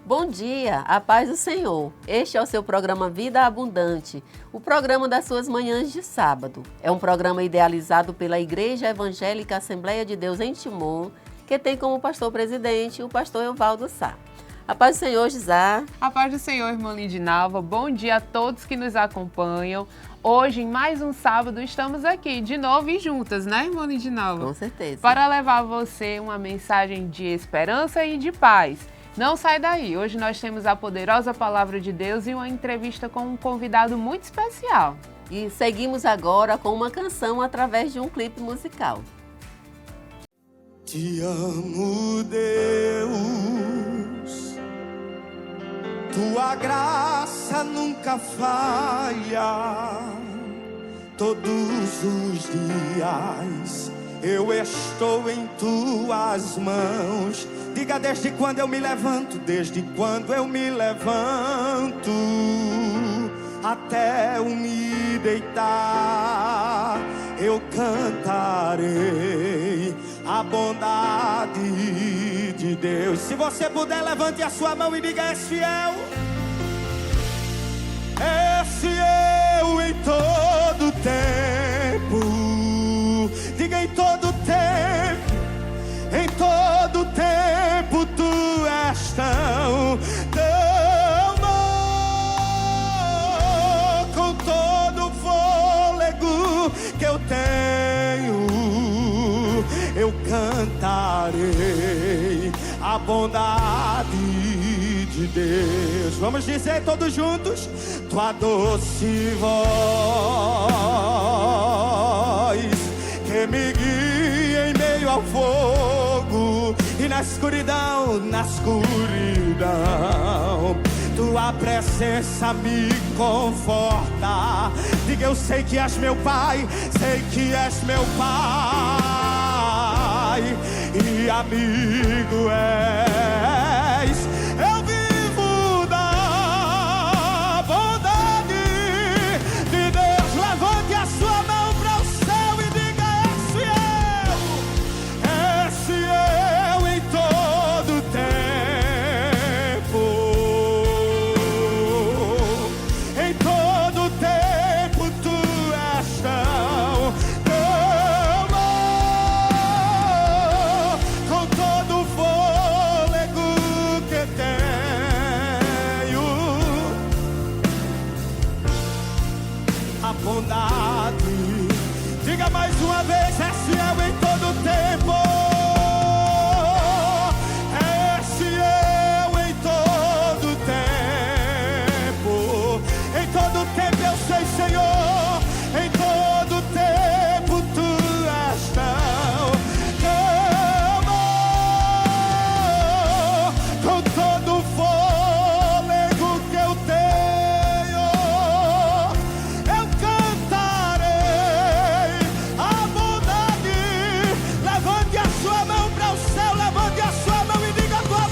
Bom dia, a paz do Senhor. Este é o seu programa Vida Abundante, o programa das suas manhãs de sábado. É um programa idealizado pela Igreja Evangélica Assembleia de Deus em Timon, que tem como pastor-presidente o pastor Evaldo Sá. A paz do Senhor, Gisá. A paz do Senhor, irmã Lindinalva. Bom dia a todos que nos acompanham. Hoje, em mais um sábado, estamos aqui de novo e juntas, né, irmã Lindinalva? Com certeza. Para levar a você uma mensagem de esperança e de paz. Não sai daí. Hoje nós temos a poderosa palavra de Deus e uma entrevista com um convidado muito especial. E seguimos agora com uma canção através de um clipe musical. Te amo, Deus, tua graça nunca falha. Todos os dias eu estou em tuas mãos. Diga: desde quando eu me levanto, desde quando eu me levanto, até eu me deitar, eu cantarei a bondade de Deus. Se você puder, levante a sua mão e diga: és fiel, és fiel em todo tempo. Diga: em todo tempo, em todo tempo tu és tão bom. Com todo o fôlego que eu tenho, eu cantarei a bondade de Deus. Vamos dizer todos juntos: tua doce voz que me guia em meio ao fogo e na escuridão, tua presença me conforta. Diga: eu sei que és meu Pai, sei que és meu Pai e amigo és. Eu vivo da bondade de Deus. Levante a sua mão para o céu e diga: és fiel em todo tempo. Em todo tempo tu és tão bom. Com todo o fôlego que tenho, a bondade. Diga mais uma vez: és fiel em todo tempo. És fiel em todo tempo. Em todo tempo eu sei, Senhor, em todo tempo tu és tão bom. Com todo o fôlego que eu tenho, eu cantarei a bondade. Levante a sua mão para o céu, levante a sua mão e diga: tua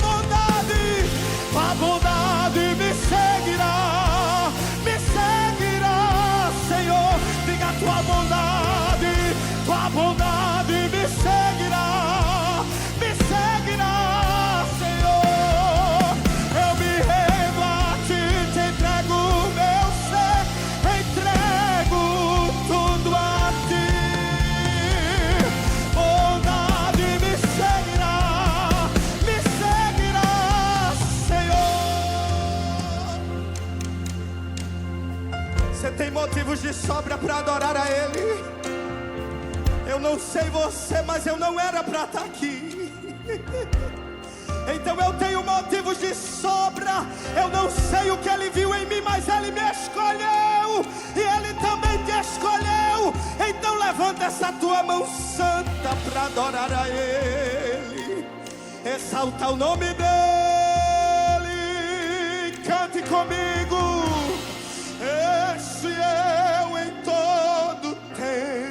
bondade me seguirá, Senhor. Diga: tua bondade me seguirá, Senhor. Eu me rendo a ti, te entrego o meu ser, entrego tudo a ti. Bondade me seguirá, Senhor. Você tem motivos de sobra para adorar a Ele. Eu não sei você, mas eu não era para estar aqui. Então eu tenho motivos de sobra. Eu não sei o que Ele viu em mim, mas Ele me escolheu e Ele também te escolheu. Então levanta essa tua mão santa para adorar a Ele. Exalta o nome dEle. Cante comigo: és fiel em todo tempo.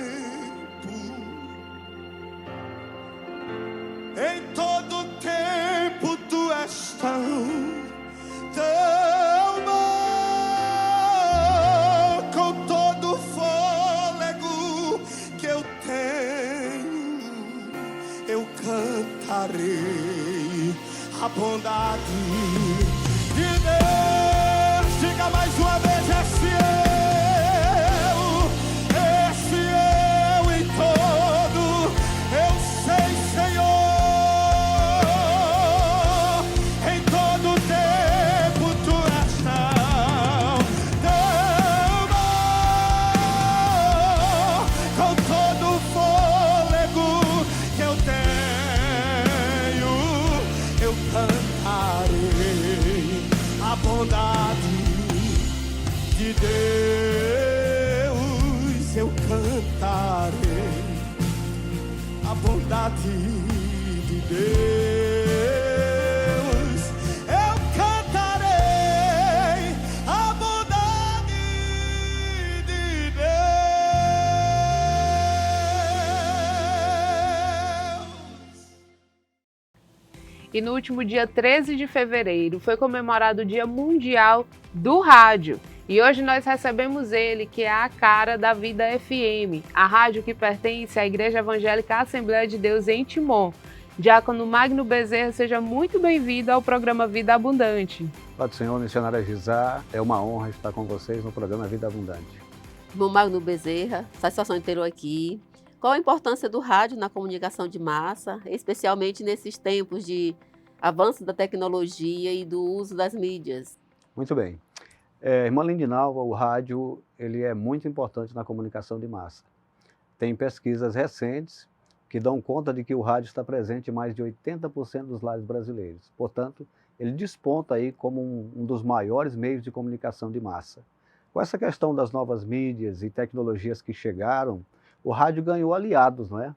Em todo tempo tu és tão bom. Com todo o fôlego que eu tenho, eu cantarei a bondade a bondade de Deus eu cantarei, a bondade de Deus eu cantarei, a bondade de Deus. E no último dia 13 de fevereiro foi comemorado o Dia Mundial do Rádio. E hoje nós recebemos ele, que é a cara da Vida FM, a rádio que pertence à Igreja Evangélica Assembleia de Deus em Timon. Diácono Magno Bezerra, seja muito bem-vindo ao programa Vida Abundante. Pai do Senhor, missionária Gisá, é uma honra estar com vocês no programa Vida Abundante. Irmão Magno Bezerra, satisfação de tê-lo aqui. Qual a importância do rádio na comunicação de massa, especialmente nesses tempos de avanço da tecnologia e do uso das mídias? Muito bem. Irmã Lindinalva, o rádio ele é muito importante na comunicação de massa. Tem pesquisas recentes que dão conta de que o rádio está presente em mais de 80% dos lares brasileiros. Portanto, ele desponta aí como um dos maiores meios de comunicação de massa. Com essa questão das novas mídias e tecnologias que chegaram, o rádio ganhou aliados, não é?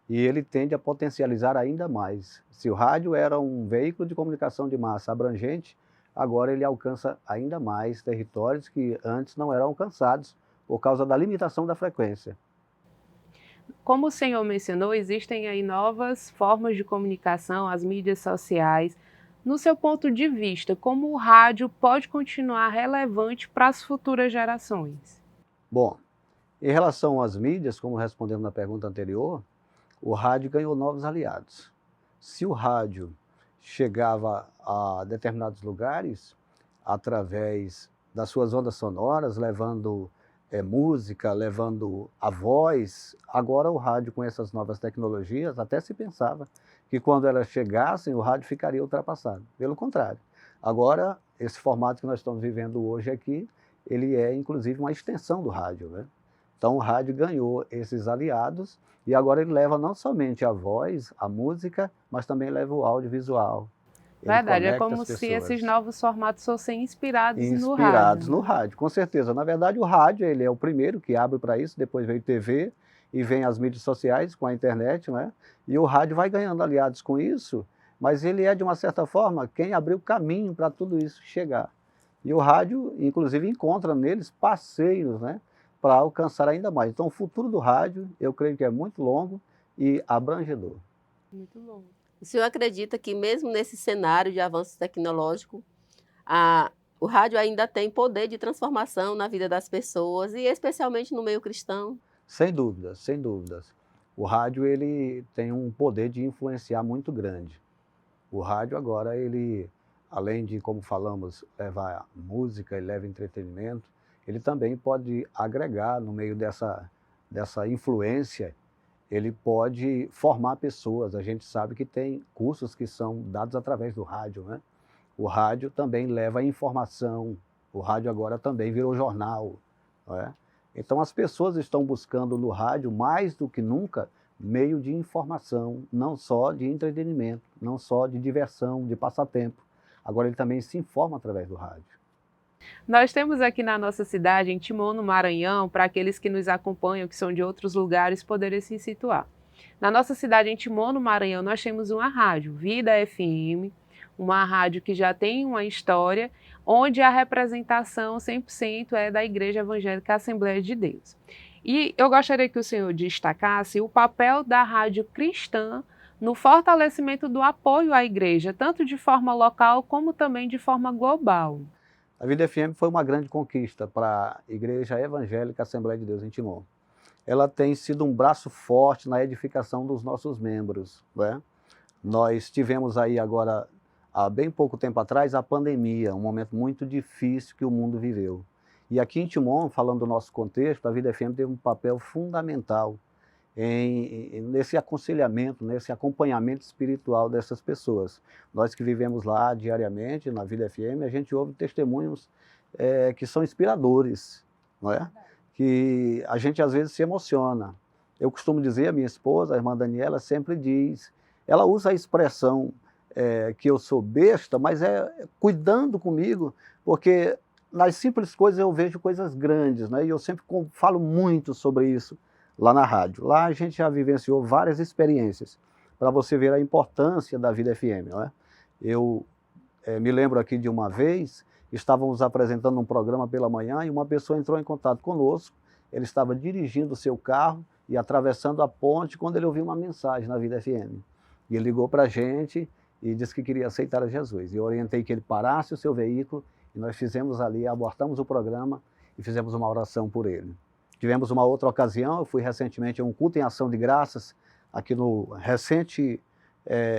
E ele tende a potencializar ainda mais. Se o rádio era um veículo de comunicação de massa abrangente, agora ele alcança ainda mais territórios que antes não eram alcançados por causa da limitação da frequência. Como o senhor mencionou, existem aí novas formas de comunicação, as mídias sociais. No seu ponto de vista, como o rádio pode continuar relevante para as futuras gerações? Bom, em relação às mídias, como respondemos na pergunta anterior, o rádio ganhou novos aliados. Se o rádio chegava a determinados lugares através das suas ondas sonoras, levando música, levando a voz, agora o rádio com essas novas tecnologias, até se pensava que quando elas chegassem o rádio ficaria ultrapassado. Pelo contrário, agora esse formato que nós estamos vivendo hoje aqui, ele é inclusive uma extensão do rádio, né? Então o rádio ganhou esses aliados e agora ele leva não somente a voz, a música, mas também leva o audiovisual. Verdade, é como se esses novos formatos fossem inspirados no rádio. Inspirados no rádio, com certeza. Na verdade, o rádio ele é o primeiro que abre para isso, depois veio TV e vem as mídias sociais com a internet, né? E o rádio vai ganhando aliados com isso, mas ele é, de uma certa forma, quem abriu caminho para tudo isso chegar. E o rádio, inclusive, encontra neles parceiros, né? Para alcançar ainda mais. Então, o futuro do rádio, eu creio que é muito longo e abrangedor. Muito bom. O senhor acredita que mesmo nesse cenário de avanço tecnológico, o rádio ainda tem poder de transformação na vida das pessoas e especialmente no meio cristão? Sem dúvidas, sem dúvidas. O rádio ele tem um poder de influenciar muito grande. O rádio agora, ele, além de, como falamos, levar música e leva entretenimento, ele também pode agregar no meio dessa influência, ele pode formar pessoas. A gente sabe que tem cursos que são dados através do rádio, né? O rádio também leva informação, o rádio agora também virou jornal, não é? Então as pessoas estão buscando no rádio, mais do que nunca, meio de informação, não só de entretenimento, não só de diversão, de passatempo. Agora ele também se informa através do rádio. Nós temos aqui na nossa cidade, em Timon, no Maranhão, para aqueles que nos acompanham, que são de outros lugares, poderem se situar. Na nossa cidade, em Timon, no Maranhão, nós temos uma rádio, Vida FM, uma rádio que já tem uma história, onde a representação 100% é da Igreja Evangélica Assembleia de Deus. E eu gostaria que o senhor destacasse o papel da rádio cristã no fortalecimento do apoio à igreja, tanto de forma local como também de forma global. A Vida FM foi uma grande conquista para a Igreja Evangélica Assembleia de Deus em Timon. Ela tem sido um braço forte na edificação dos nossos membros, né? Nós tivemos aí agora, há bem pouco tempo atrás, a pandemia, um momento muito difícil que o mundo viveu. E aqui em Timon, falando do nosso contexto, a Vida FM teve um papel fundamental nesse aconselhamento, nesse acompanhamento espiritual dessas pessoas. Nós que vivemos lá diariamente, na Vida FM, a gente ouve testemunhos que são inspiradores, não é? Que a gente às vezes se emociona. Eu costumo dizer, a minha esposa, a irmã Daniela, sempre diz, ela usa a expressão, que eu sou besta, mas é cuidando comigo, porque nas simples coisas eu vejo coisas grandes, né? E eu sempre falo muito sobre isso lá na rádio. Lá a gente já vivenciou várias experiências, para você ver a importância da Vida FM, não é? Eu me lembro aqui de uma vez, estávamos apresentando um programa pela manhã e uma pessoa entrou em contato conosco, ele estava dirigindo o seu carro e atravessando a ponte quando ele ouviu uma mensagem na Vida FM. E ele ligou para a gente e disse que queria aceitar a Jesus. E eu orientei que ele parasse o seu veículo e nós fizemos ali, abortamos o programa e fizemos uma oração por ele. Tivemos uma outra ocasião, eu fui recentemente a um culto em ação de graças, aqui no recente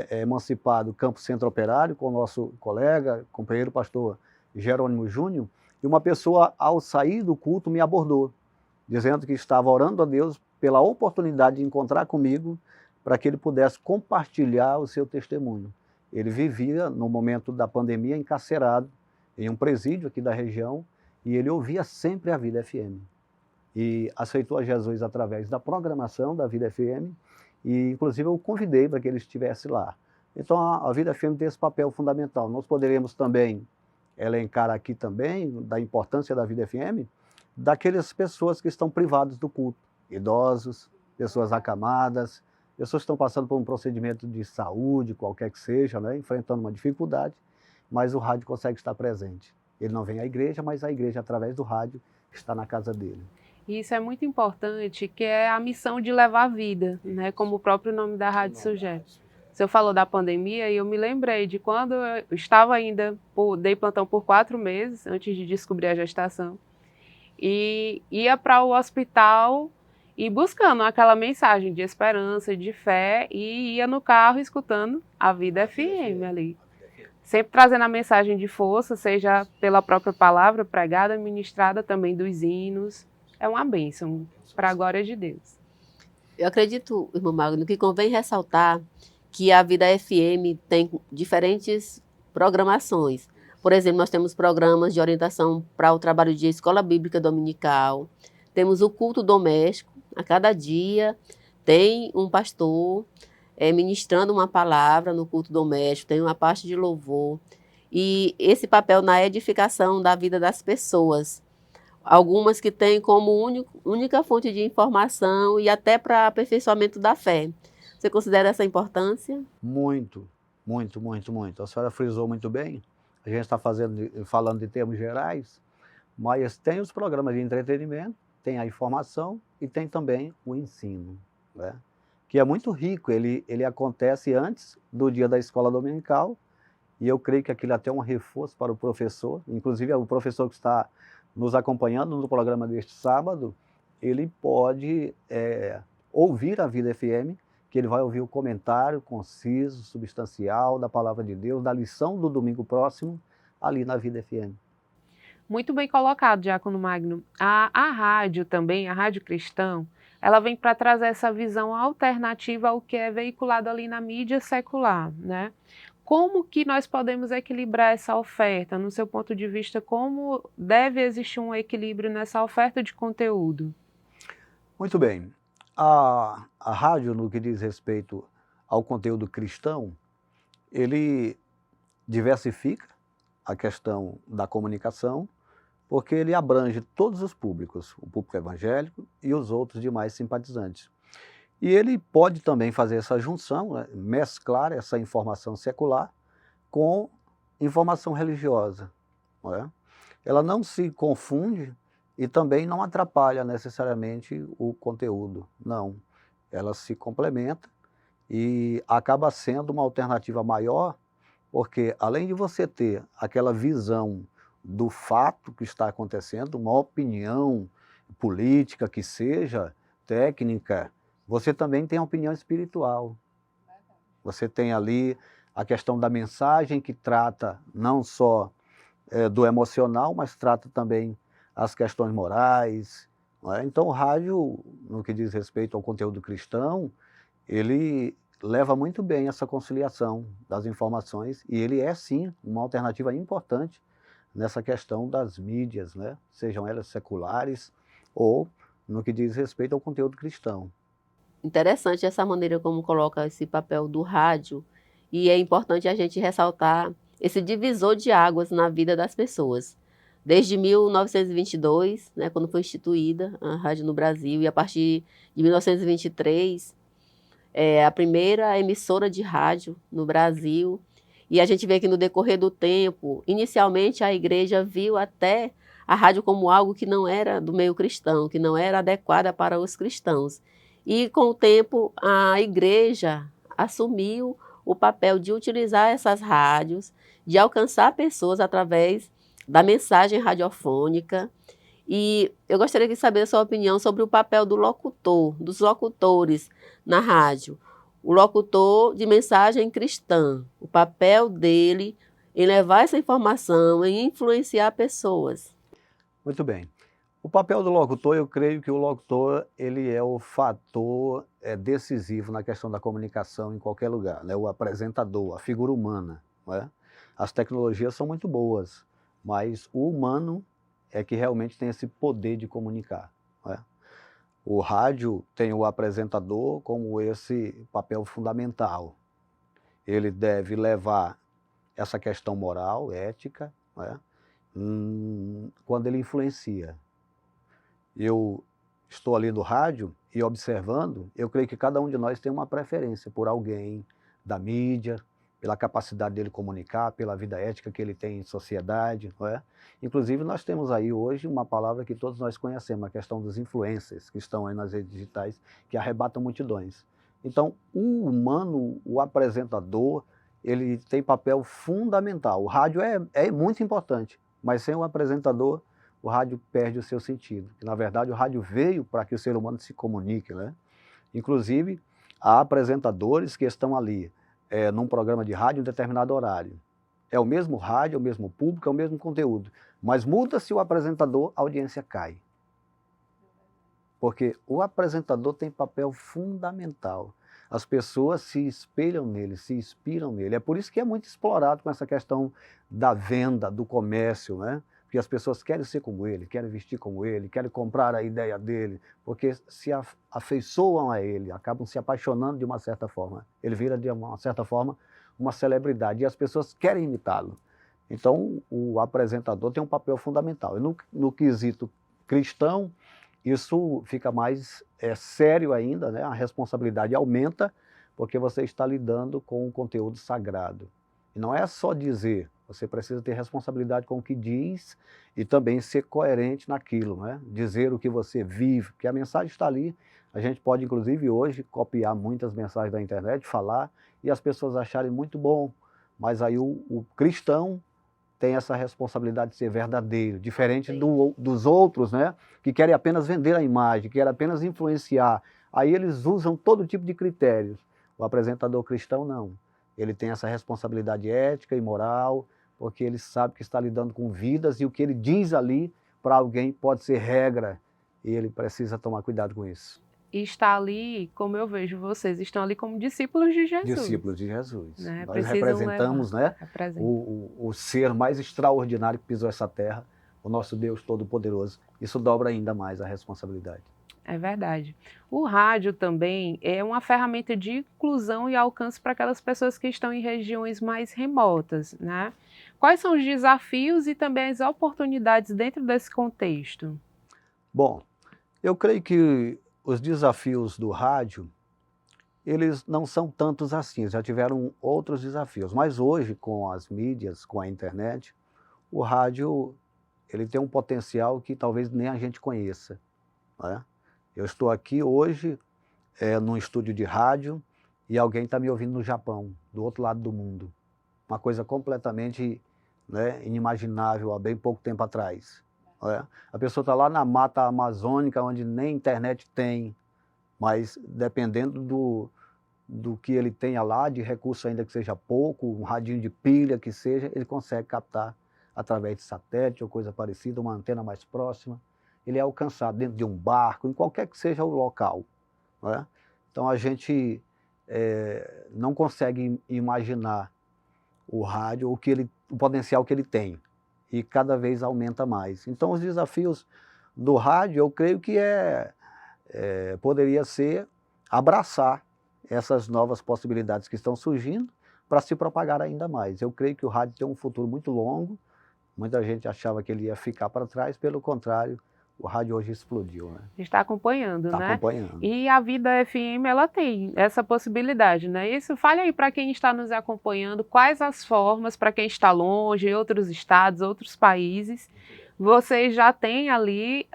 emancipado Campo Centro Operário, com o nosso colega, companheiro pastor Jerônimo Júnior, e uma pessoa, ao sair do culto, me abordou, dizendo que estava orando a Deus pela oportunidade de encontrar comigo, para que ele pudesse compartilhar o seu testemunho. Ele vivia, no momento da pandemia, encarcerado em um presídio aqui da região, e ele ouvia sempre a Vida FM. E aceitou a Jesus através da programação da Vida FM, e inclusive eu o convidei para que ele estivesse lá. Então a Vida FM tem esse papel fundamental. Nós poderíamos também elencar aqui também da importância da Vida FM, daquelas pessoas que estão privadas do culto, idosos, pessoas acamadas, pessoas que estão passando por um procedimento de saúde, qualquer que seja, né, enfrentando uma dificuldade, mas o rádio consegue estar presente. Ele não vem à igreja, mas a igreja, através do rádio, está na casa dele. E isso é muito importante, que é a missão de levar a vida, né? Como o próprio nome da rádio sugere. O senhor falou da pandemia e eu me lembrei de quando eu estava ainda, dei plantão por 4 meses, antes de descobrir a gestação, e ia para o hospital e buscando aquela mensagem de esperança, de fé, e ia no carro escutando a Vida FM ali. Sempre trazendo a mensagem de força, seja pela própria palavra pregada, ministrada, também dos hinos. É uma bênção, para a glória de Deus. Eu acredito, irmão Magno, que convém ressaltar que a Vida FM tem diferentes programações. Por exemplo, nós temos programas de orientação para o trabalho de escola bíblica dominical, temos o culto doméstico, a cada dia tem um pastor ministrando uma palavra no culto doméstico, tem uma parte de louvor, e esse papel na edificação da vida das pessoas. Algumas que têm como única fonte de informação e até para aperfeiçoamento da fé. Você considera essa importância? Muito, muito, muito, muito. A senhora frisou muito bem. A gente está falando de termos gerais, mas tem os programas de entretenimento, tem a informação e tem também o ensino, né? Que é muito rico. Ele acontece antes do dia da escola dominical e eu creio que aquilo é até um reforço para o professor. Inclusive, o professor que está nos acompanhando no programa deste sábado, ele pode ouvir a Vida FM, que ele vai ouvir o comentário conciso, substancial da Palavra de Deus, da lição do domingo próximo, ali na Vida FM. Muito bem colocado, Diácono Magno. A rádio também, a Rádio Cristã, ela vem para trazer essa visão alternativa ao que é veiculado ali na mídia secular, né? Como que nós podemos equilibrar essa oferta? No seu ponto de vista, como deve existir um equilíbrio nessa oferta de conteúdo? Muito bem. A rádio, no que diz respeito ao conteúdo cristão, ele diversifica a questão da comunicação, porque ele abrange todos os públicos, o público evangélico e os outros demais simpatizantes. E ele pode também fazer essa junção, né, mesclar essa informação secular com informação religiosa, não é? Ela não se confunde e também não atrapalha necessariamente o conteúdo, não. Ela se complementa e acaba sendo uma alternativa maior, porque além de você ter aquela visão do fato que está acontecendo, uma opinião política que seja, técnica, você também tem a opinião espiritual. Você tem ali a questão da mensagem que trata não só do emocional, mas trata também as questões morais. Não é? Então o rádio, no que diz respeito ao conteúdo cristão, ele leva muito bem essa conciliação das informações e ele é sim uma alternativa importante nessa questão das mídias, né? Sejam elas seculares ou no que diz respeito ao conteúdo cristão. Interessante essa maneira como coloca esse papel do rádio e é importante a gente ressaltar esse divisor de águas na vida das pessoas. Desde 1922, né, quando foi instituída a rádio no Brasil, e a partir de 1923, é a primeira emissora de rádio no Brasil. E a gente vê que no decorrer do tempo, inicialmente a igreja viu até a rádio como algo que não era do meio cristão, que não era adequada para os cristãos. E com o tempo a igreja assumiu o papel de utilizar essas rádios, de alcançar pessoas através da mensagem radiofônica. E eu gostaria de saber a sua opinião sobre o papel do locutor, dos locutores na rádio. O locutor de mensagem cristã, o papel dele em levar essa informação, em influenciar pessoas. Muito bem. O papel do locutor, eu creio que o locutor ele é o fator decisivo na questão da comunicação em qualquer lugar, né? O apresentador, a figura humana, não é? As tecnologias são muito boas, mas o humano é que realmente tem esse poder de comunicar, não é? O rádio tem o apresentador como esse papel fundamental. Ele deve levar essa questão moral, ética, não é? Quando ele influencia. Eu estou ali no rádio e observando, eu creio que cada um de nós tem uma preferência por alguém da mídia, pela capacidade dele comunicar, pela vida ética que ele tem em sociedade, não é? Inclusive nós temos aí hoje uma palavra que todos nós conhecemos, a questão dos influencers, que estão aí nas redes digitais, que arrebatam multidões. Então, o humano, o apresentador, ele tem papel fundamental. O rádio é muito importante, mas sem o apresentador, o rádio perde o seu sentido. Na verdade, o rádio veio para que o ser humano se comunique, né? Inclusive, há apresentadores que estão ali num programa de rádio em determinado horário. É o mesmo rádio, é o mesmo público, é o mesmo conteúdo. Mas muda-se o apresentador, a audiência cai. Porque o apresentador tem papel fundamental. As pessoas se espelham nele, se inspiram nele. É por isso que é muito explorado com essa questão da venda, do comércio, né? Porque as pessoas querem ser como ele, querem vestir como ele, querem comprar a ideia dele, porque se afeiçoam a ele, acabam se apaixonando de uma certa forma. Ele vira, de uma certa forma, uma celebridade e as pessoas querem imitá-lo. Então, o apresentador tem um papel fundamental. E no quesito cristão, isso fica mais sério ainda, né? A responsabilidade aumenta, porque você está lidando com um conteúdo sagrado. E não é só dizer, você precisa ter responsabilidade com o que diz e também ser coerente naquilo, né? Dizer o que você vive, porque a mensagem está ali. A gente pode, inclusive, hoje, copiar muitas mensagens da internet, falar, e as pessoas acharem muito bom. Mas aí o cristão tem essa responsabilidade de ser verdadeiro, diferente dos outros, né? Que querem apenas vender a imagem, querem apenas influenciar. Aí eles usam todo tipo de critérios. O apresentador cristão, não. Ele tem essa responsabilidade ética e moral, porque ele sabe que está lidando com vidas e o que ele diz ali para alguém pode ser regra e ele precisa tomar cuidado com isso. E está ali, como eu vejo vocês, estão ali como discípulos de Jesus. Discípulos de Jesus. Né? Nós representamos, né, o ser mais extraordinário que pisou essa terra, o nosso Deus Todo-Poderoso. Isso dobra ainda mais a responsabilidade. É verdade. O rádio também é uma ferramenta de inclusão e alcance para aquelas pessoas que estão em regiões mais remotas, né? Quais são os desafios e também as oportunidades dentro desse contexto? Bom, eu creio que os desafios do rádio, eles não são tantos assim, já tiveram outros desafios. Mas hoje, com as mídias, com a internet, o rádio ele tem um potencial que talvez nem a gente conheça, né? Eu estou aqui hoje num estúdio de rádio e alguém está me ouvindo no Japão, do outro lado do mundo. Uma coisa completamente, né, inimaginável há bem pouco tempo atrás. Né? A pessoa está lá na mata amazônica, onde nem internet tem, mas dependendo do que ele tenha lá, de recurso ainda que seja pouco, um radinho de pilha que seja, ele consegue captar através de satélite ou coisa parecida, uma antena mais próxima. Ele é alcançado dentro de um barco, em qualquer que seja o local. Né? Então a gente não consegue imaginar o rádio, o potencial que ele tem, e cada vez aumenta mais. Então os desafios do rádio, eu creio que poderia ser abraçar essas novas possibilidades que estão surgindo, para se propagar ainda mais. Eu creio que o rádio tem um futuro muito longo. Muita gente achava que ele ia ficar para trás, pelo contrário, o rádio hoje explodiu, né? A gente está acompanhando, Está né? acompanhando. E a Vida FM, ela tem essa possibilidade, né? Isso, fale aí para quem está nos acompanhando, quais as formas, para quem está longe, em outros estados, outros países, vocês já têm ali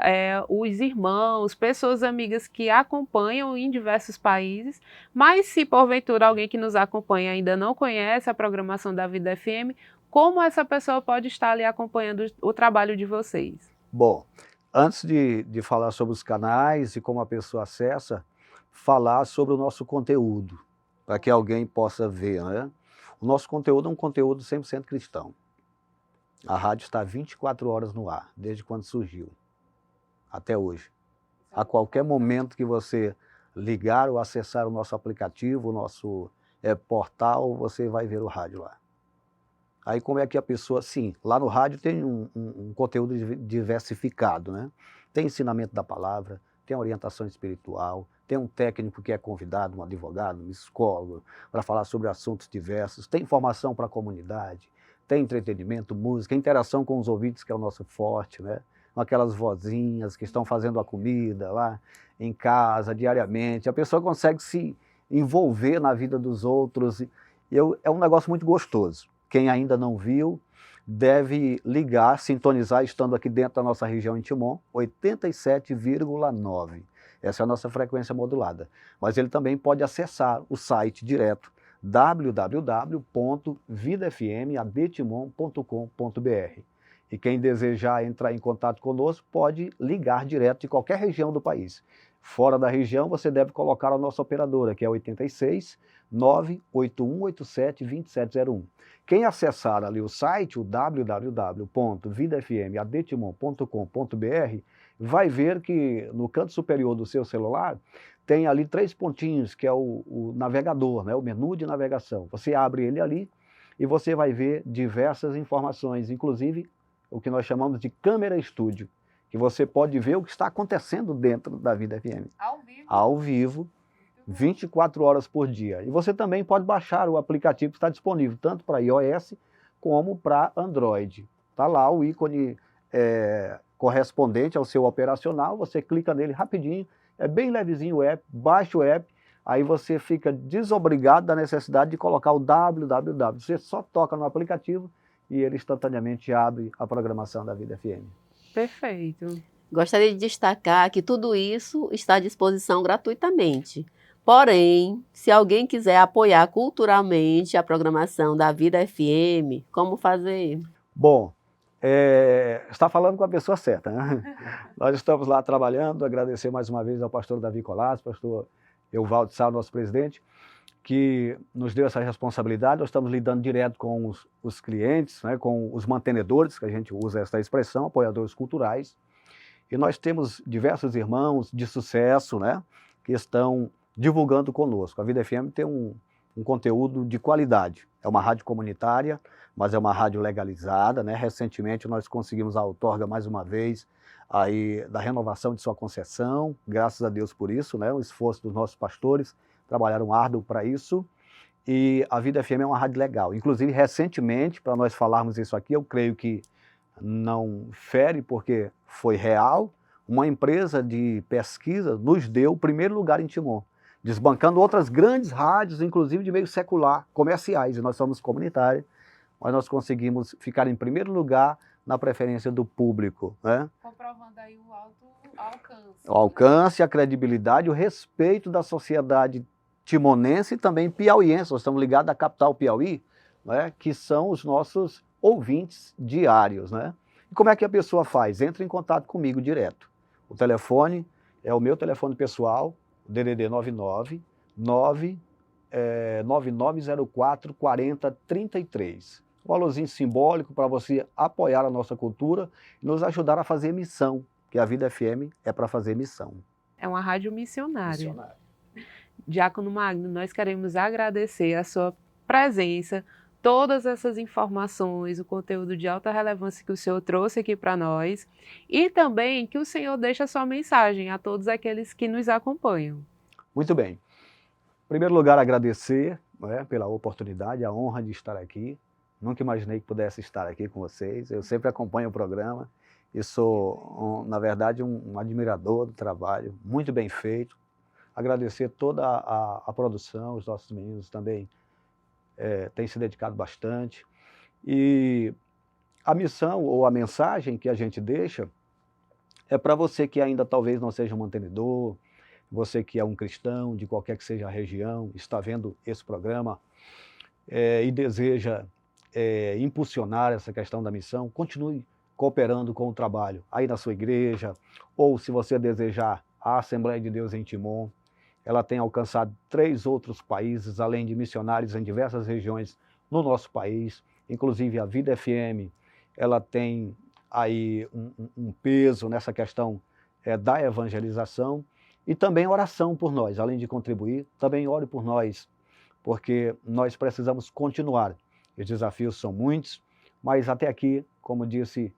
os irmãos, pessoas amigas que acompanham em diversos países, mas se porventura alguém que nos acompanha ainda não conhece a programação da Vida FM, como essa pessoa pode estar ali acompanhando o trabalho de vocês? Bom, antes de falar sobre os canais e como a pessoa acessa, falar sobre o nosso conteúdo, para que alguém possa ver, né? O nosso conteúdo é um conteúdo 100% cristão. A rádio está 24 horas no ar, desde quando surgiu, até hoje. A qualquer momento que você ligar ou acessar o nosso aplicativo, o nosso portal, você vai ver o rádio lá. Aí como é que a pessoa, sim, lá no rádio tem um conteúdo diversificado, né? Tem ensinamento da palavra, tem orientação espiritual, tem um técnico que é convidado, um advogado, um psicólogo, para falar sobre assuntos diversos, tem informação para a comunidade, tem entretenimento, música, interação com os ouvintes, que é o nosso forte, né? Aquelas vozinhas que estão fazendo a comida lá em casa, diariamente. A pessoa consegue se envolver na vida dos outros. É um negócio muito gostoso. Quem ainda não viu, deve ligar, sintonizar, estando aqui dentro da nossa região em Timon, 87,9. Essa é a nossa frequência modulada. Mas ele também pode acessar o site direto, www.vidafmadtimon.com.br. E quem desejar entrar em contato conosco pode ligar direto de qualquer região do país. Fora da região, você deve colocar a nossa operadora, que é 86 98187 2701. Quem acessar ali o site, o www.vidafmadtimon.com.br, vai ver que no canto superior do seu celular tem ali 3 pontinhos, que é o navegador, né? O menu de navegação. Você abre ele ali e você vai ver diversas informações, inclusive o que nós chamamos de câmera estúdio, que você pode ver o que está acontecendo dentro da Vida FM. Ao vivo? Ao vivo, 24 horas por dia. E você também pode baixar o aplicativo que está disponível, tanto para iOS como para Android. Está lá o ícone correspondente ao seu operacional, você clica nele rapidinho, é bem levezinho o app, baixa o app, aí você fica desobrigado da necessidade de colocar o www. Você só toca no aplicativo e ele instantaneamente abre a programação da Vida FM. Perfeito. Gostaria de destacar que tudo isso está à disposição gratuitamente. Porém, se alguém quiser apoiar culturalmente a programação da Vida FM, como fazer? Bom, está falando com a pessoa certa, né? Nós estamos lá trabalhando, agradecer mais uma vez ao pastor Davi Colasso, pastor Euvaldo Sá, nosso presidente, que nos deu essa responsabilidade. Nós estamos lidando direto com os clientes, né, com os mantenedores, que a gente usa essa expressão, apoiadores culturais. E nós temos diversos irmãos de sucesso, né, que estão divulgando conosco. A Vida FM tem um conteúdo de qualidade. É uma rádio comunitária, mas é uma rádio legalizada, né? Recentemente nós conseguimos a outorga mais uma vez aí da renovação de sua concessão, graças a Deus por isso, né? O esforço dos nossos pastores, trabalharam árduo para isso. E a Vida FM é uma rádio legal. Inclusive, recentemente, para nós falarmos isso aqui, eu creio que não fere, porque foi real, uma empresa de pesquisa nos deu o primeiro lugar em Timon, desbancando outras grandes rádios, inclusive de meio secular, comerciais, e nós somos comunitários, mas nós conseguimos ficar em primeiro lugar na preferência do público, né? Comprovando aí o alto alcance. O alcance, a credibilidade, o respeito da sociedade timonense e também piauiense. Nós estamos ligados à capital Piauí, né, que são os nossos ouvintes diários, né? E como é que a pessoa faz? Entra em contato comigo direto. O telefone é o meu telefone pessoal, DDD 99 9904 4033. Um valorzinho simbólico para você apoiar a nossa cultura e nos ajudar a fazer missão, que a Vida FM é para fazer missão. É uma rádio missionária. Diácono Magno, nós queremos agradecer a sua presença, todas essas informações, o conteúdo de alta relevância que o senhor trouxe aqui para nós e também que o senhor deixa a sua mensagem a todos aqueles que nos acompanham. Muito bem. Em primeiro lugar, agradecer, pela oportunidade, a honra de estar aqui. Nunca imaginei que pudesse estar aqui com vocês. Eu sempre acompanho o programa e sou, na verdade, um admirador do trabalho, muito bem feito. Agradecer toda a produção, os nossos meninos também têm se dedicado bastante. E a missão ou a mensagem que a gente deixa é para você que ainda talvez não seja um mantenedor, você que é um cristão, de qualquer que seja a região, está vendo esse programa e deseja impulsionar essa questão da missão, continue cooperando com o trabalho aí na sua igreja, ou se você desejar, a Assembleia de Deus em Timon, ela tem alcançado 3 outros países, além de missionários em diversas regiões no nosso país, inclusive a Vida FM, ela tem aí um peso nessa questão da evangelização, e também oração por nós, além de contribuir, também ore por nós, porque nós precisamos continuar. Os desafios são muitos, mas até aqui, como disse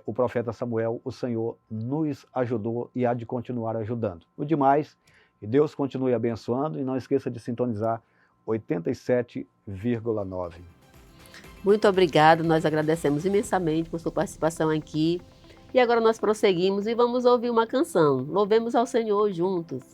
o profeta Samuel, o Senhor nos ajudou e há de continuar ajudando. O demais, que Deus continue abençoando, e não esqueça de sintonizar 87,9. Muito obrigado, nós agradecemos imensamente por sua participação aqui. E agora nós prosseguimos e vamos ouvir uma canção. Louvemos ao Senhor juntos.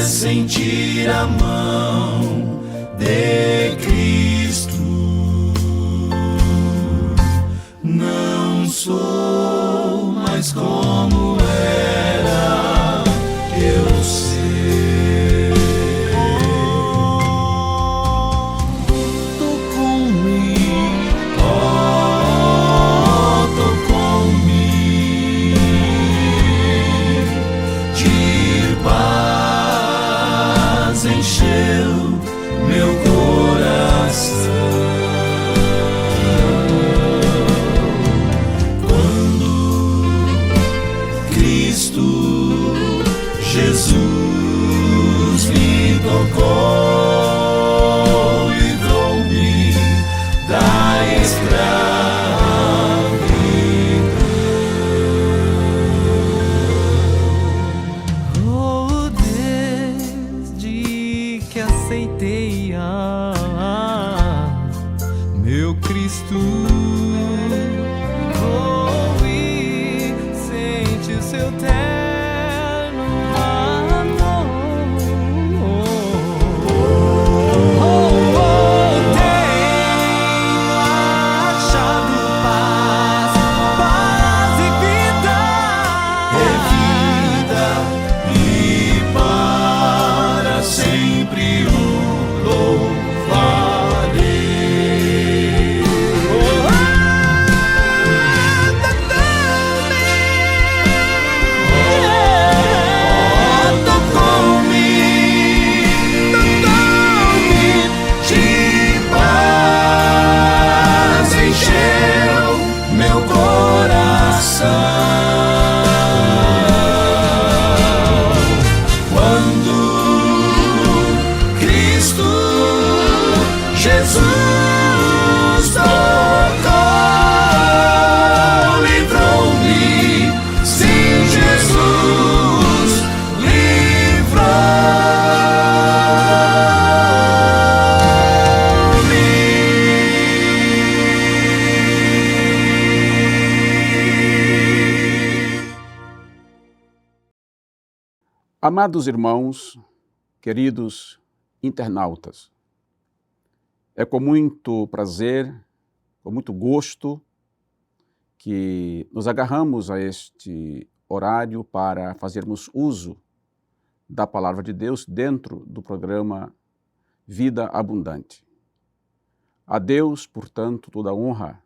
Sentir a mão de Cristo, não sou mais como era, eu sei. Tocou-me, tocou-me de paz, encheu meu coração. Quando Cristo Jesus me tocou, livrou-me da escravidão. Oh, desde que aceitei meu Cristo, oh, e sente o seu terno amor. Tenho achado paz, paz e vida, e para sempre o louvarei. Tocou-me de paz, encheu meu coração. Quando Cristo Jesus tocou, livrou-me, sim, Jesus livrou-me. Amados irmãos, queridos internautas, é com muito prazer, com muito gosto, que nos agarramos a este horário para fazermos uso da Palavra de Deus dentro do programa Vida Abundante. A Deus, portanto, toda honra,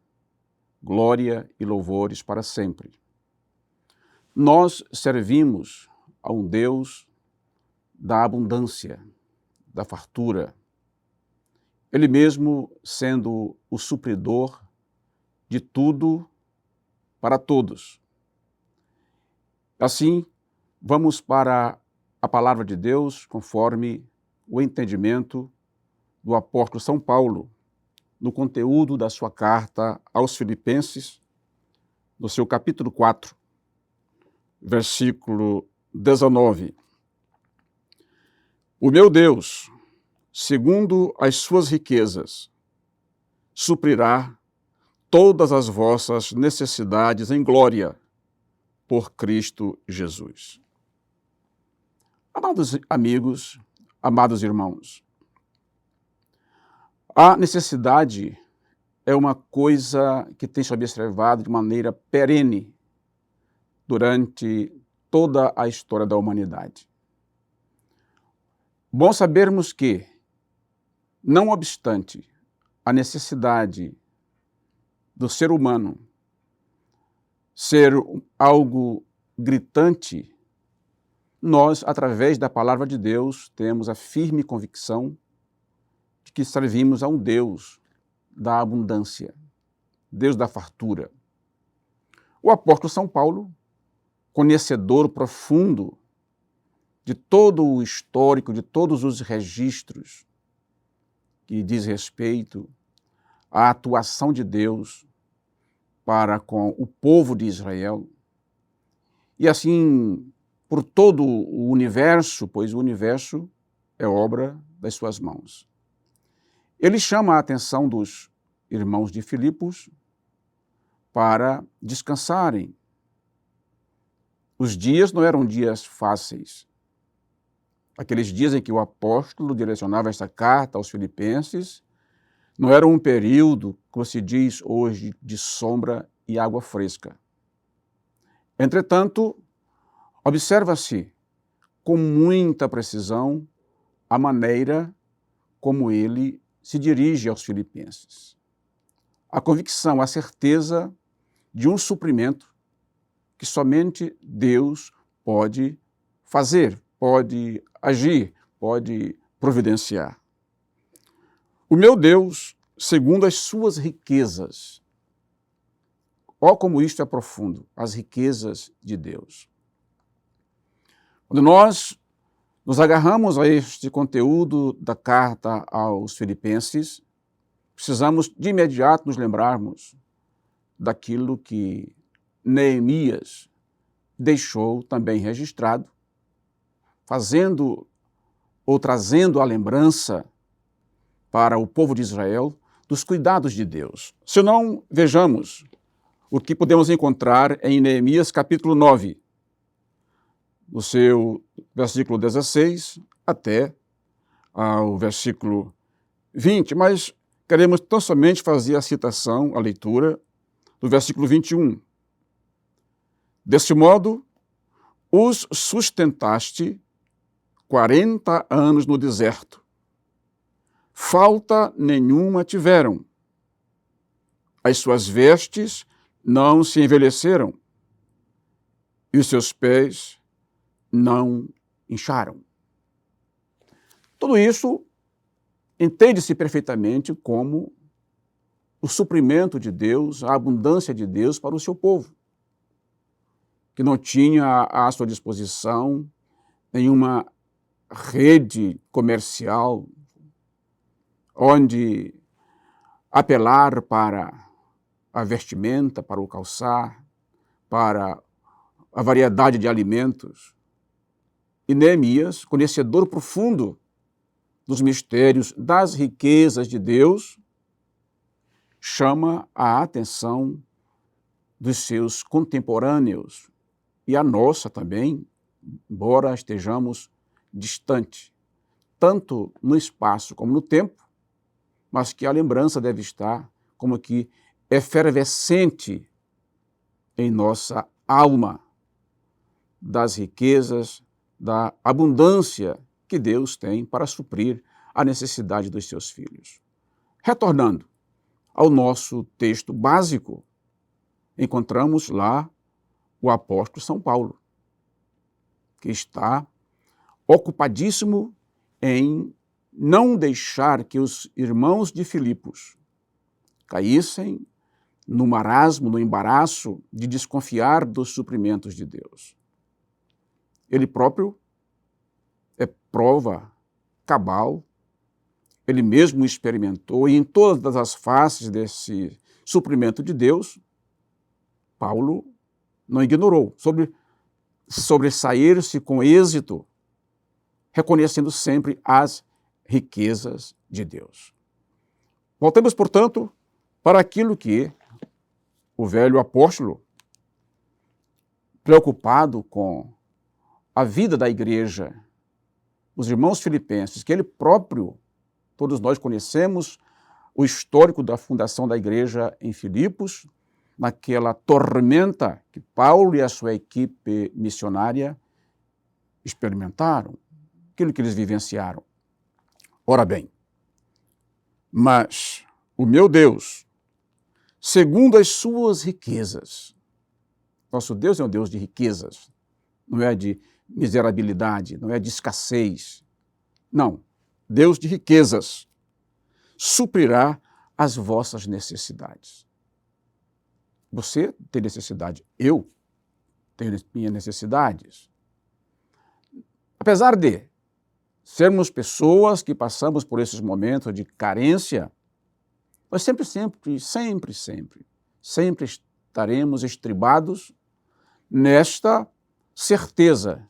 glória e louvores para sempre. Nós servimos a um Deus da abundância, da fartura, Ele mesmo sendo o supridor de tudo para todos. Assim, vamos para a palavra de Deus conforme o entendimento do apóstolo São Paulo, no conteúdo da sua carta aos Filipenses, no seu capítulo 4, versículo 19. O meu Deus, segundo as suas riquezas, suprirá todas as vossas necessidades em glória por Cristo Jesus. Amados amigos, amados irmãos, a necessidade é uma coisa que tem se observado de maneira perene durante toda a história da humanidade. Bom sabermos que, não obstante a necessidade do ser humano ser algo gritante, nós, através da palavra de Deus, temos a firme convicção de que servimos a um Deus da abundância, Deus da fartura. O apóstolo São Paulo, conhecedor profundo de todo o histórico, de todos os registros que diz respeito à atuação de Deus para com o povo de Israel, e assim por todo o universo, pois o universo é obra das suas mãos. Ele chama a atenção dos irmãos de Filipos para descansarem. Os dias não eram dias fáceis. Aqueles dias em que o apóstolo direcionava esta carta aos filipenses não era um período, como se diz hoje, de sombra e água fresca. Entretanto, observa-se com muita precisão a maneira como ele se dirige aos filipenses. A convicção, a certeza de um suprimento que somente Deus pode fazer, pode agir, pode providenciar. O meu Deus, segundo as suas riquezas. Ó como isto é profundo, as riquezas de Deus. Quando nós nos agarramos a este conteúdo da carta aos Filipenses, precisamos de imediato nos lembrarmos daquilo que Neemias deixou também registrado, fazendo ou trazendo a lembrança para o povo de Israel dos cuidados de Deus. Se não, vejamos o que podemos encontrar em Neemias capítulo 9, no seu versículo 16 até ao versículo 20, mas queremos tão somente fazer a citação, a leitura do versículo 21. Deste modo, os sustentaste 40 anos no deserto. Falta nenhuma tiveram. As suas vestes não se envelheceram e os seus pés não incharam. Tudo isso entende-se perfeitamente como o suprimento de Deus, a abundância de Deus para o seu povo, que não tinha à sua disposição nenhuma rede comercial onde apelar para a vestimenta, para o calçar, para a variedade de alimentos. E Neemias, conhecedor profundo dos mistérios, das riquezas de Deus, chama a atenção dos seus contemporâneos e a nossa também, embora estejamos distante, tanto no espaço como no tempo, mas que a lembrança deve estar como que efervescente em nossa alma das riquezas, da abundância que Deus tem para suprir a necessidade dos seus filhos. Retornando, ao nosso texto básico, encontramos lá o apóstolo São Paulo, que está ocupadíssimo em não deixar que os irmãos de Filipos caíssem no marasmo, no embaraço de desconfiar dos suprimentos de Deus. Ele próprio é prova cabal, ele mesmo experimentou, e em todas as faces desse suprimento de Deus, Paulo não ignorou, sobressair-se com êxito, reconhecendo sempre as riquezas de Deus. Voltemos, portanto, para aquilo que o velho apóstolo, preocupado com a vida da igreja, os irmãos filipenses, que ele próprio, todos nós conhecemos o histórico da fundação da igreja em Filipos, naquela tormenta que Paulo e a sua equipe missionária experimentaram, aquilo que eles vivenciaram. Ora bem, mas o meu Deus, segundo as suas riquezas, nosso Deus é um Deus de riquezas, não é de miserabilidade, não é de escassez, não, Deus de riquezas, suprirá as vossas necessidades. Você tem necessidade, eu tenho minhas necessidades. Apesar de sermos pessoas que passamos por esses momentos de carência, nós sempre estaremos estribados nesta certeza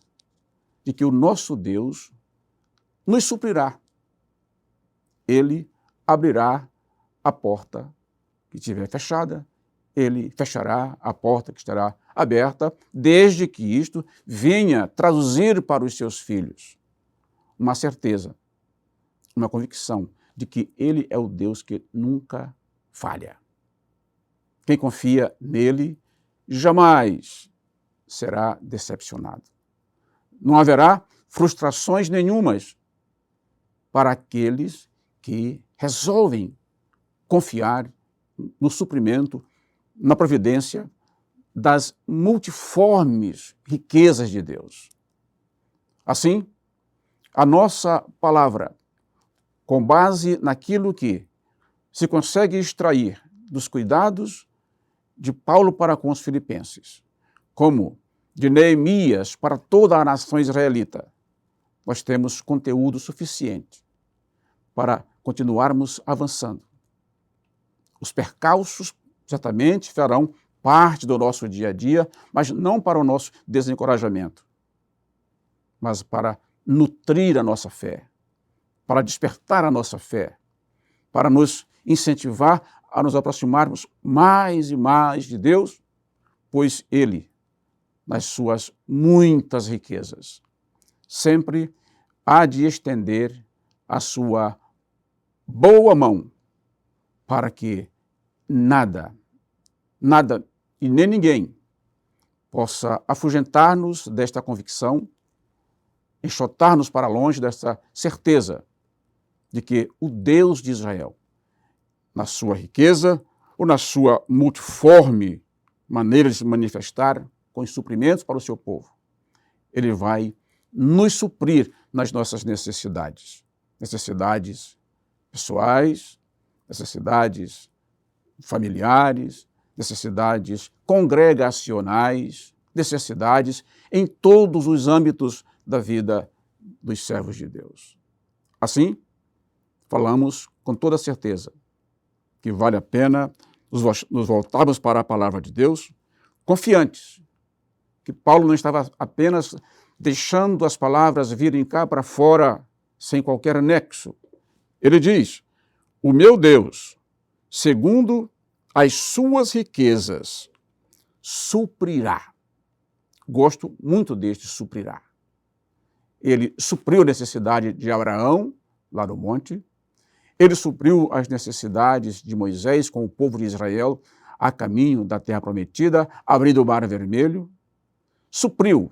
de que o nosso Deus nos suprirá. Ele abrirá a porta que estiver fechada, ele fechará a porta que estará aberta, desde que isto venha traduzir para os seus filhos uma certeza, uma convicção de que ele é o Deus que nunca falha. Quem confia nele jamais será decepcionado. Não haverá frustrações nenhumas para aqueles que resolvem confiar no suprimento, na providência das multiformes riquezas de Deus. Assim, a nossa palavra, com base naquilo que se consegue extrair dos cuidados de Paulo para com os filipenses, como de Neemias para toda a nação israelita, nós temos conteúdo suficiente para continuarmos avançando. Os percalços certamente farão parte do nosso dia a dia, mas não para o nosso desencorajamento, mas para nutrir a nossa fé, para despertar a nossa fé, para nos incentivar a nos aproximarmos mais e mais de Deus, pois Ele, nas suas muitas riquezas, sempre há de estender a sua boa mão para que nada e nem ninguém possa afugentar-nos desta convicção, enxotar-nos para longe dessa certeza de que o Deus de Israel, na sua riqueza ou na sua multiforme maneira de se manifestar com os suprimentos para o seu povo, Ele vai nos suprir nas nossas necessidades. Necessidades pessoais, necessidades familiares, necessidades congregacionais, necessidades em todos os âmbitos da vida dos servos de Deus. Assim, falamos com toda certeza que vale a pena nos voltarmos para a palavra de Deus, confiantes que Paulo não estava apenas deixando as palavras virem cá para fora sem qualquer nexo. Ele diz: o meu Deus, segundo as suas riquezas, suprirá. Gosto muito deste suprirá. Ele supriu a necessidade de Abraão, lá no monte. Ele supriu as necessidades de Moisés com o povo de Israel a caminho da terra prometida, abrindo o mar vermelho. Supriu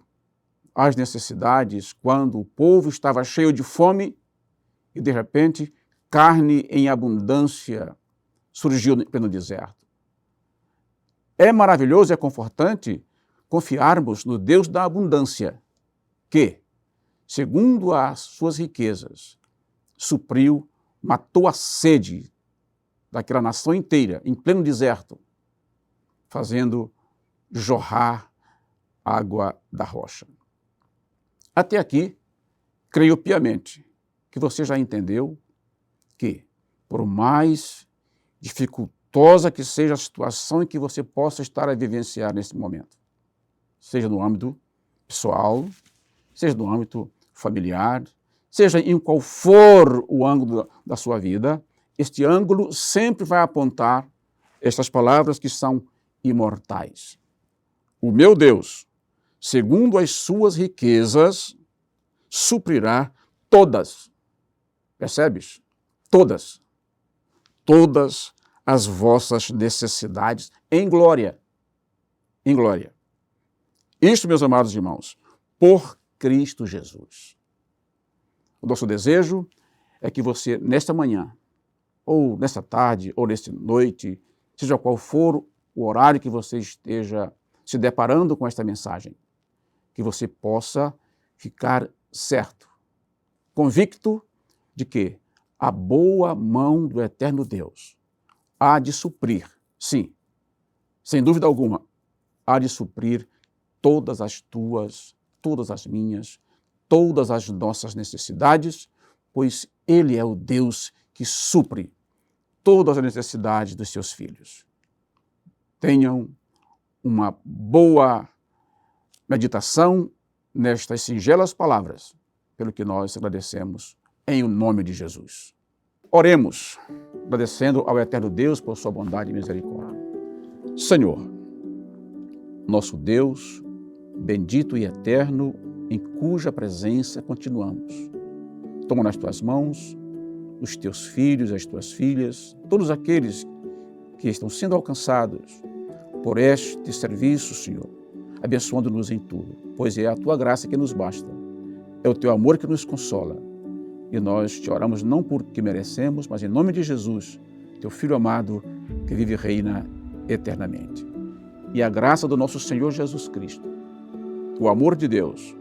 as necessidades quando o povo estava cheio de fome e, de repente, carne em abundância surgiu em pleno deserto. É maravilhoso e é confortante confiarmos no Deus da abundância, que, segundo as suas riquezas, supriu, matou a sede daquela nação inteira, em pleno deserto, fazendo jorrar água da rocha. Até aqui, creio piamente que você já entendeu que, por mais dificultosa que seja a situação em que você possa estar a vivenciar nesse momento, seja no âmbito pessoal, seja no âmbito familiar, seja em qual for o ângulo da sua vida, este ângulo sempre vai apontar estas palavras que são imortais. O meu Deus, segundo as suas riquezas, suprirá todas, percebes? Todas as vossas necessidades em glória. Em glória. Isto, meus amados irmãos, por Cristo Jesus. O nosso desejo é que você, nesta manhã, ou nesta tarde, ou nesta noite, seja qual for o horário que você esteja se deparando com esta mensagem, que você possa ficar certo, convicto de que a boa mão do eterno Deus há de suprir, sim, sem dúvida alguma, há de suprir todas as tuas, todas as minhas, todas as nossas necessidades, pois Ele é o Deus que supre todas as necessidades dos seus filhos. Tenham uma boa meditação nestas singelas palavras, pelo que nós agradecemos em o nome de Jesus. Oremos, agradecendo ao eterno Deus por sua bondade e misericórdia. Senhor, nosso Deus, bendito e eterno, em cuja presença continuamos. Toma nas tuas mãos os teus filhos, as tuas filhas, todos aqueles que estão sendo alcançados por este serviço, Senhor, abençoando-nos em tudo, pois é a tua graça que nos basta, é o teu amor que nos consola. E nós te oramos não porque merecemos, mas em nome de Jesus, teu Filho amado, que vive e reina eternamente. E a graça do nosso Senhor Jesus Cristo, o amor de Deus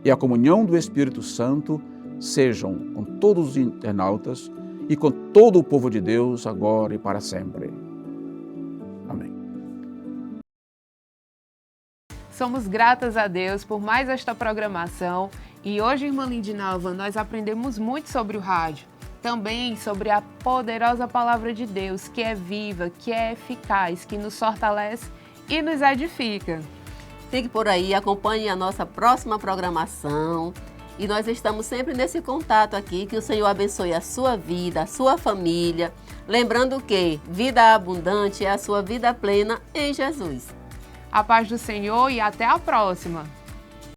e a comunhão do Espírito Santo sejam com todos os internautas e com todo o povo de Deus, agora e para sempre. Amém. Somos gratas a Deus por mais esta programação e hoje, irmã Lindinalva, nós aprendemos muito sobre o rádio, também sobre a poderosa palavra de Deus, que é viva, que é eficaz, que nos fortalece e nos edifica. Fique por aí, acompanhe a nossa próxima programação e nós estamos sempre nesse contato aqui, que o Senhor abençoe a sua vida, a sua família, lembrando que vida abundante é a sua vida plena em Jesus. A paz do Senhor e até a próxima!